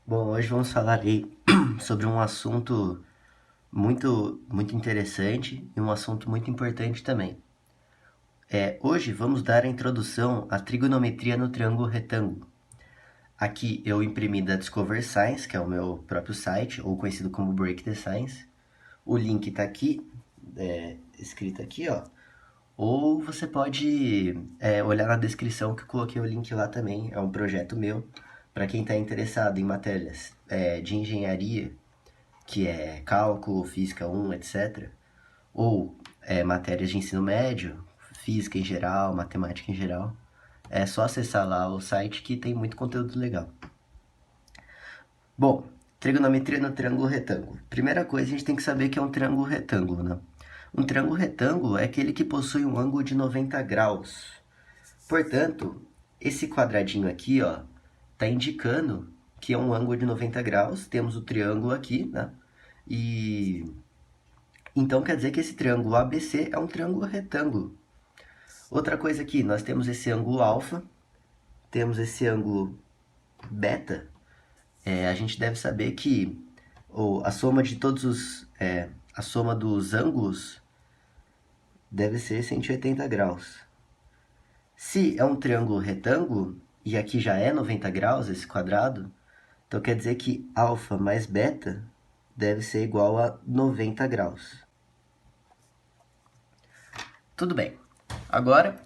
Bom, hoje vamos falar aí sobre um assunto muito interessante e um assunto muito importante também. Hoje vamos dar a introdução à trigonometria no triângulo retângulo. Aqui eu imprimi da Discover Science, que é o meu próprio site, ou conhecido como Break the Science. O link está aqui, escrito aqui, ó. Ou você pode olhar na descrição que eu coloquei o link lá também. É um projeto meu para quem está interessado em matérias de engenharia, que é cálculo, física 1, etc. Ou matérias de ensino médio, física em geral, matemática em geral. É só acessar lá o site que tem muito conteúdo legal. Bom, trigonometria no triângulo retângulo. Primeira coisa, a gente tem que saber que é um triângulo retângulo, né? Um triângulo retângulo é aquele que possui um ângulo de 90 graus. Portanto, esse quadradinho aqui, ó, tá indicando que é um ângulo de 90 graus. Temos o triângulo aqui, né? E então quer dizer que esse triângulo ABC é um triângulo retângulo. Outra coisa aqui, nós temos esse ângulo alfa, temos esse ângulo beta. A gente deve saber que a soma de a soma dos ângulos deve ser 180 graus. Se é um triângulo retângulo, e aqui já é 90 graus esse quadrado, então quer dizer que alfa mais beta deve ser igual a 90 graus. Tudo bem. Agora,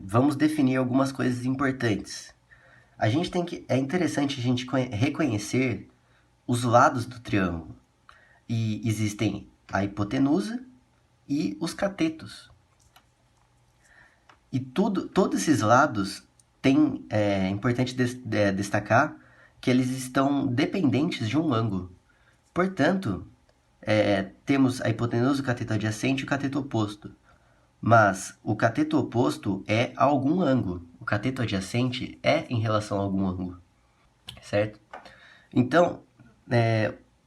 vamos definir algumas coisas importantes. É interessante a gente reconhecer os lados do triângulo. E existem a hipotenusa e os catetos. E todos esses lados é importante destacar que eles estão dependentes de um ângulo. Portanto, temos a hipotenusa, o cateto adjacente e o cateto oposto. Mas o cateto oposto é a algum ângulo. O cateto adjacente é em relação a algum ângulo. Certo? Então,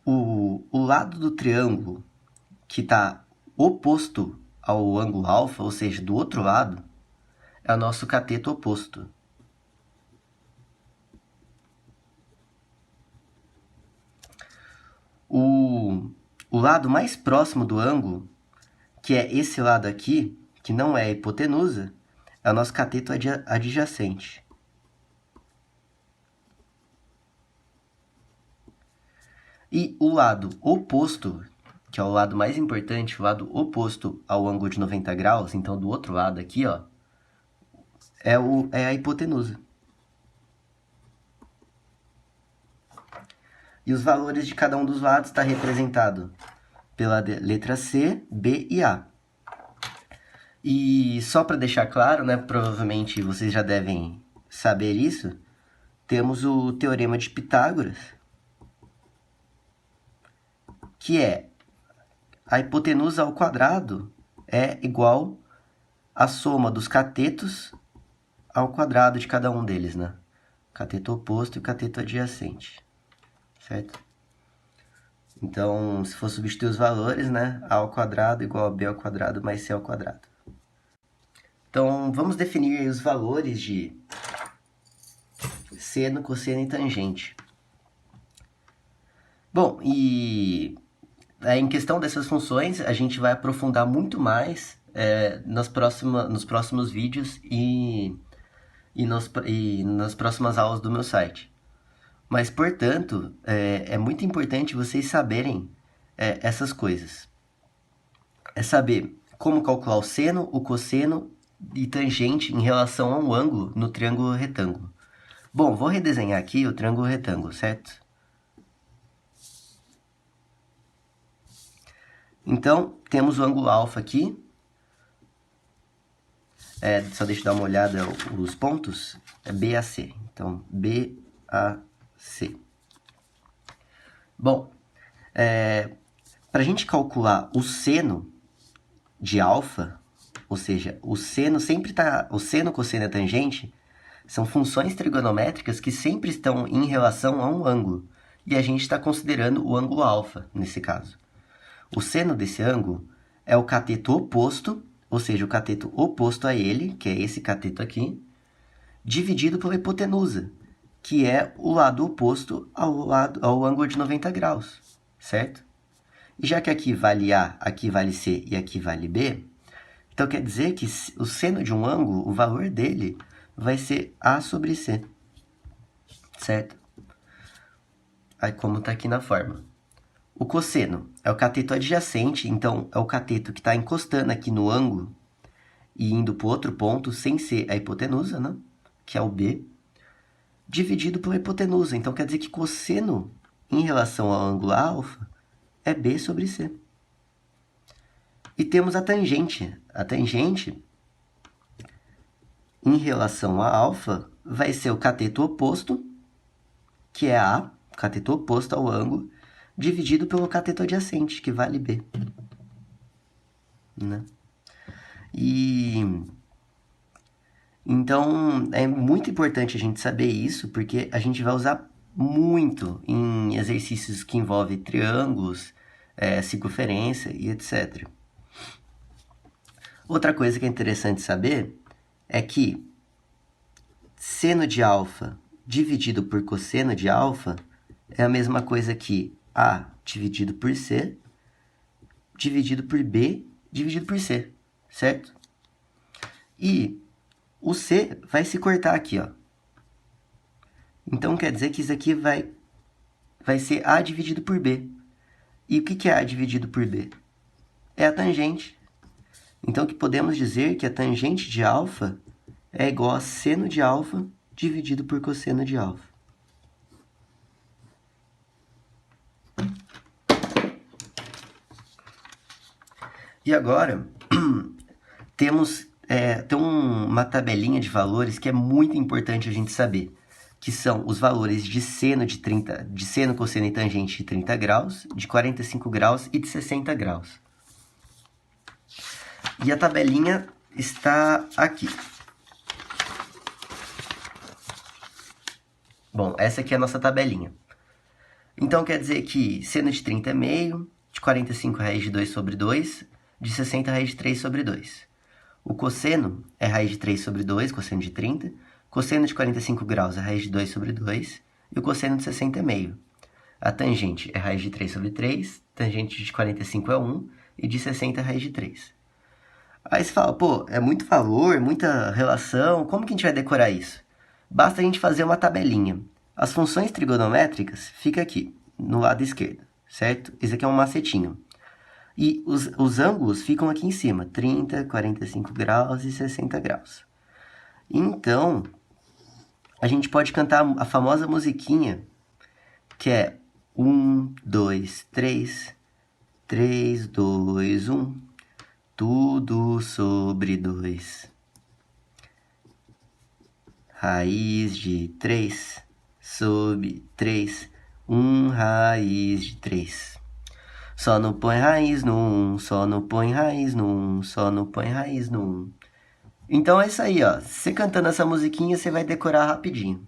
o lado do triângulo que está oposto ao ângulo alfa, ou seja, do outro lado, é o nosso cateto oposto. O lado mais próximo do ângulo, que é esse lado aqui, que não é a hipotenusa, é o nosso cateto adjacente. E o lado oposto, que é o lado mais importante, o lado oposto ao ângulo de 90 graus, então do outro lado aqui, ó, é a hipotenusa. E os valores de cada um dos lados está representado pela letra C, B e A. E só para deixar claro, né, provavelmente vocês já devem saber isso, temos o Teorema de Pitágoras, que é a hipotenusa ao quadrado é igual à soma dos catetos ao quadrado de cada um deles, né? Cateto oposto e o cateto adjacente, certo? Então, se for substituir os valores, né? A ao quadrado igual a B ao quadrado mais C ao quadrado. Então, vamos definir os valores de seno, cosseno e tangente. Bom, e em questão dessas funções, a gente vai aprofundar muito mais nos próximos vídeos e nas próximas aulas do meu site. Mas, portanto, é muito importante vocês saberem essas coisas. É saber como calcular o seno, o cosseno e tangente em relação a um ângulo no triângulo retângulo. Bom, vou redesenhar aqui o triângulo retângulo, certo? Então, temos o ângulo alfa aqui. Só deixa eu dar uma olhada os pontos. É BAC. Então, BAC. Bom, para a gente calcular o seno de alfa, ou seja, o seno sempre está... O seno, cosseno e a tangente são funções trigonométricas que sempre estão em relação a um ângulo. E a gente está considerando o ângulo alfa, nesse caso. O seno desse ângulo é o cateto oposto, ou seja, o cateto oposto a ele, que é esse cateto aqui, dividido pela hipotenusa, que é o lado oposto ao ângulo de 90 graus, certo? E já que aqui vale A, aqui vale C e aqui vale B, então quer dizer que o seno de um ângulo, o valor dele, vai ser A sobre C, certo? Aí como está aqui na fórmula. O cosseno é o cateto adjacente, então é o cateto que está encostando aqui no ângulo e indo para o outro ponto, sem ser a hipotenusa, né? Que é o B, dividido pela hipotenusa. Então quer dizer que cosseno em relação ao ângulo alfa é B sobre C. E temos a tangente. A tangente, em relação a alfa, vai ser o cateto oposto, que é A, o cateto oposto ao ângulo, dividido pelo cateto adjacente, que vale B. Né? Então, é muito importante a gente saber isso, porque a gente vai usar muito em exercícios que envolvem triângulos, circunferência e etc. Outra coisa que é interessante saber é que seno de alfa dividido por cosseno de alfa é a mesma coisa que A dividido por C dividido por B dividido por C, certo? E o C vai se cortar aqui, ó. Então quer dizer que isso aqui vai ser A dividido por B. E o que é A dividido por B? É a tangente. Então que podemos dizer que a tangente de alfa é igual a seno de alfa dividido por cosseno de alfa. E agora, tem uma tabelinha de valores que é muito importante a gente saber, que são os valores de seno, de seno, cosseno e tangente de 30 graus, de 45 graus e de 60 graus. E a tabelinha está aqui. Bom, essa aqui é a nossa tabelinha. Então, quer dizer que seno de 30 é meio, de 45 raiz de 2 sobre 2, de 60 raiz de 3 sobre 2. O cosseno é raiz de 3 sobre 2, cosseno de 30. Cosseno de 45 graus é raiz de 2 sobre 2. E o cosseno de 60 é meio. A tangente é raiz de 3 sobre 3. Tangente de 45 é 1. E de 60 é raiz de 3. Aí você fala, pô, é muito valor, muita relação. Como que a gente vai decorar isso? Basta a gente fazer uma tabelinha. As funções trigonométricas ficam aqui, no lado esquerdo, certo? Esse aqui é um macetinho. E os ângulos ficam aqui em cima, 30, 45 graus e 60 graus. Então, a gente pode cantar a famosa musiquinha, que é 1, 2, 3, 3, 2, 1, tudo sobre 2. Raiz de 3 sobre 3, 1 raiz de 3. Só não põe raiz no 1, só não põe raiz no 1, só não põe raiz no 1. Então é isso aí, ó. Você cantando essa musiquinha, você vai decorar rapidinho.